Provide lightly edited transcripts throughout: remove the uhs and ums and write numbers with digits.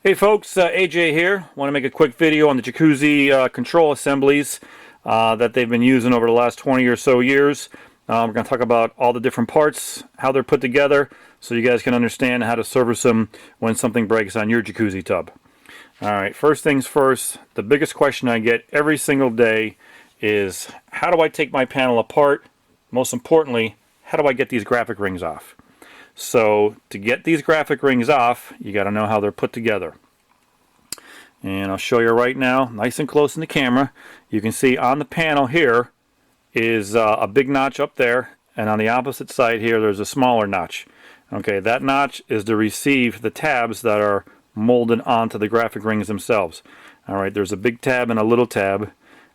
Hey folks, AJ here. Want to make a quick video on the Jacuzzi control assemblies that they've been using over the last 20 or so years. We're going to talk about all the different parts, how they're put together, so you guys can understand how to service them when something breaks on your jacuzzi tub. Alright, first things first, the biggest question I get every single day is, how do I take my panel apart? Most importantly, how do I get these graphic rings off? So to get these graphic rings off, you got to know how they're put together. And I'll show you right now, nice and close in the camera. You can see on the panel here is a big notch up there, and on the opposite side here there's a smaller notch. Okay, that notch is to receive the tabs that are molded onto the graphic rings themselves. Alright, there's a big tab and a little tab,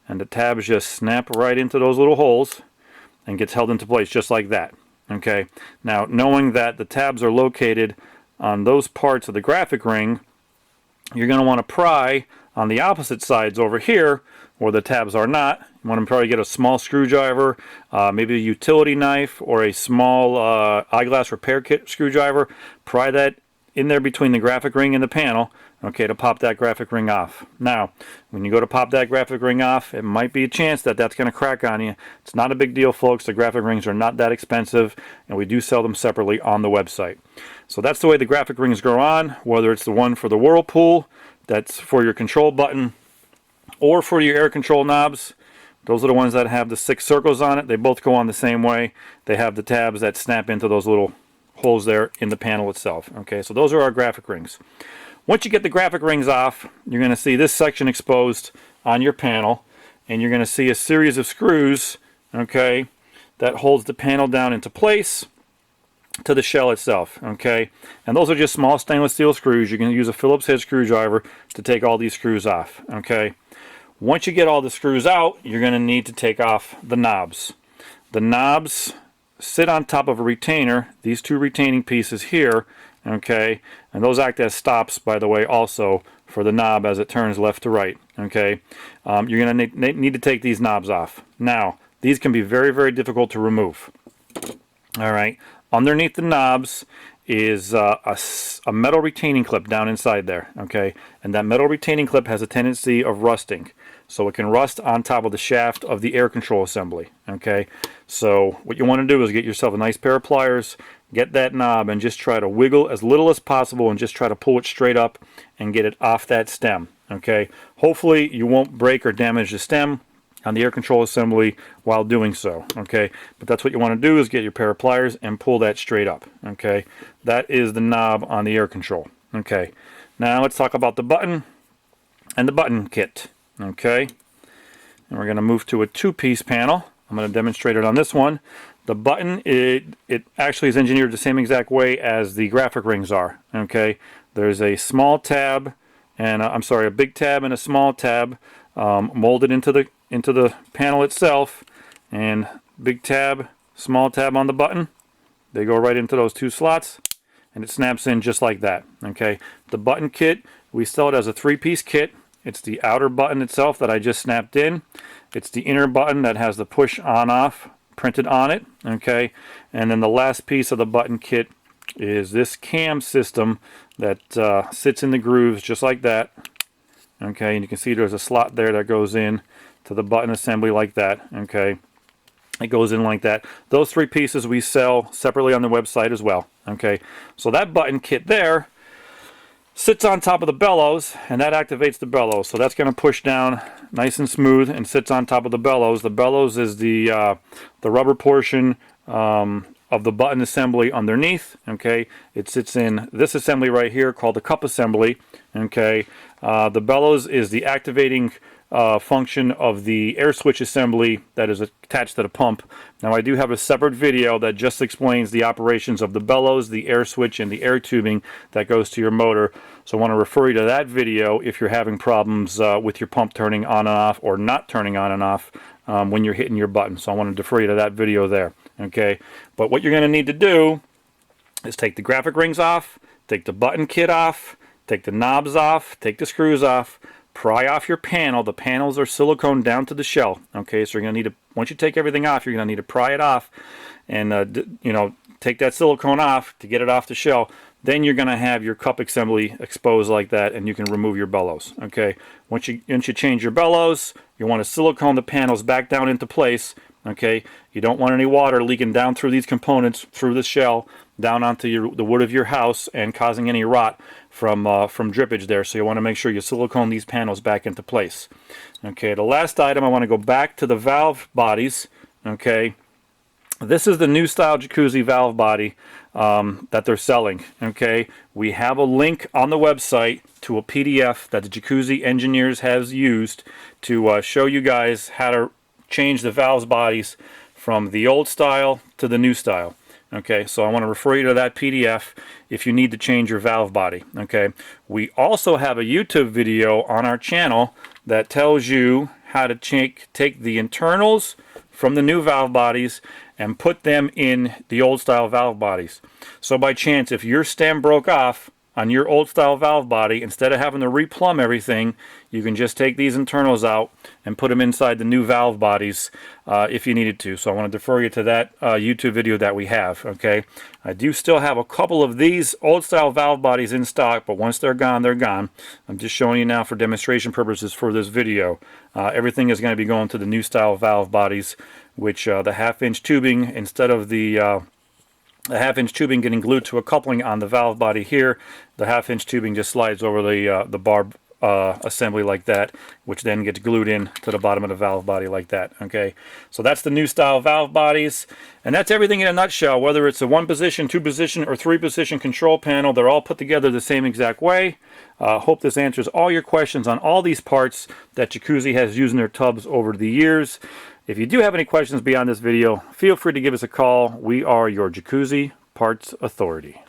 and the tabs just snap right into those little holes and gets held into place just like that. Okay, now knowing that the tabs are located on those parts of the graphic ring, you're going to want to pry on the opposite sides over here where the tabs are not. You want to probably get a small screwdriver, maybe a utility knife or a small eyeglass repair kit screwdriver. Pry that in there between the graphic ring and the panel, okay, to pop that graphic ring off. Now, when you go to pop that graphic ring off, it might be a chance that that's going to crack on you. It's not a big deal, folks. The graphic rings are not that expensive, and we do sell them separately on the website. So that's the way the graphic rings go on, whether it's the one for the Whirlpool, that's for your control button, or for your air control knobs. Those are the ones that have the 6 circles on it. They both go on the same way. They have the tabs that snap into those little holes there in the panel itself. Okay, so those are our graphic rings. Once you get the graphic rings off, you're going to see this section exposed on your panel, and you're going to see a series of screws, okay, that holds the panel down into place to the shell itself. Okay, and those are just small stainless steel screws. You can use a Phillips head screwdriver to take all these screws off. Okay, once you get all the screws out, you're going to need to take off the knobs. The knobs sit on top of a retainer, these two retaining pieces here, okay, and those act as stops, by the way, also for the knob as it turns left to right. Okay, you're going to need to take these knobs off. Now, these can be very, very difficult to remove. Alright, underneath the knobs is a metal retaining clip down inside there, okay, and that metal retaining clip has a tendency of rusting, so it can rust on top of the shaft of the air control assembly. Okay, so what you want to do is get yourself a nice pair of pliers, get that knob, and just try to wiggle as little as possible and just try to pull it straight up and get it off that stem. Okay, hopefully you won't break or damage the stem on the air control assembly while doing so. Okay, but that's what you want to do, is get your pair of pliers and pull that straight up. Okay, that is the knob on the air control. Okay, now let's talk about the button and the button kit. Okay, and we're going to move to a 2-piece panel. I'm going to demonstrate it on this one. The button, it actually is engineered the same exact way as the graphic rings are. Okay, there's a small tab and a big tab and a small tab molded into the panel itself, and big tab, small tab on the button. They go right into those 2 slots, and it snaps in just like that. Okay, the button kit, we sell it as a 3-piece kit. It's the outer button itself that I just snapped in. It's the inner button that has the push on off printed on it. Okay, and then the last piece of the button kit is this cam system that sits in the grooves just like that. Okay, and you can see there's a slot there that goes in to the button assembly like that. Okay, it goes in like that. Those 3 pieces we sell separately on the website as well. Okay, so that button kit there sits on top of the bellows, and that activates the bellows. So that's going to push down nice and smooth and sits on top of the bellows. The bellows is the rubber portion of the button assembly underneath. Okay, it sits in this assembly right here called the cup assembly. Okay, the bellows is the activating function of the air switch assembly that is attached to the pump. Now, I do have a separate video that just explains the operations of the bellows, the air switch, and the air tubing that goes to your motor. So I want to refer you to that video if you're having problems with your pump turning on and off, or not turning on and off when you're hitting your button. So I want to defer you to that video there. Okay, but what you're going to need to do is take the graphic rings off, take the button kit off, take the knobs off, take the screws off, pry off your panel. The panels are silicone down to the shell. Okay, so you're going to need to, once you take everything off, you're going to need to pry it off and take that silicone off to get it off the shell. then you're going to have your cup assembly exposed like that, and you can remove your bellows. Okay, once you change your bellows, you want to silicone the panels back down into place. Okay, you don't want any water leaking down through these components, through the shell, down onto the wood of your house and causing any rot from drippage there. So you want to make sure you silicone these panels back into place. Okay, the last item, I want to go back to the valve bodies. Okay, this is the new style jacuzzi valve body that they're selling. Okay, we have a link on the website to a PDF that the Jacuzzi engineers has used to show you guys how to change the valve bodies from the old style to the new style. Okay, so I want to refer you to that PDF if you need to change your valve body. Okay, we also have a YouTube video on our channel that tells you how to take the internals from the new valve bodies and put them in the old style valve bodies. So by chance, if your stem broke off on your old style valve body, instead of having to replumb everything, you can just take these internals out and put them inside the new valve bodies if you needed to. So I want to defer you to that YouTube video that we have. Okay, I do still have a couple of these old style valve bodies in stock, but once they're gone, they're gone. I'm just showing you now for demonstration purposes for this video. Everything is going to be going to the new style valve bodies, which the 1/2-inch tubing, instead of the 1/2-inch tubing getting glued to a coupling on the valve body here, the 1/2-inch tubing just slides over the barb assembly like that, which then gets glued in to the bottom of the valve body like that. Okay, so that's the new style valve bodies, and that's everything in a nutshell. Whether it's a 1-position, 2-position, or 3-position control panel, they're all put together the same exact way. Hope this answers all your questions on all these parts that Jacuzzi has used in their tubs over the years. If you do have any questions beyond this video, feel free to give us a call. We are your Jacuzzi Parts Authority.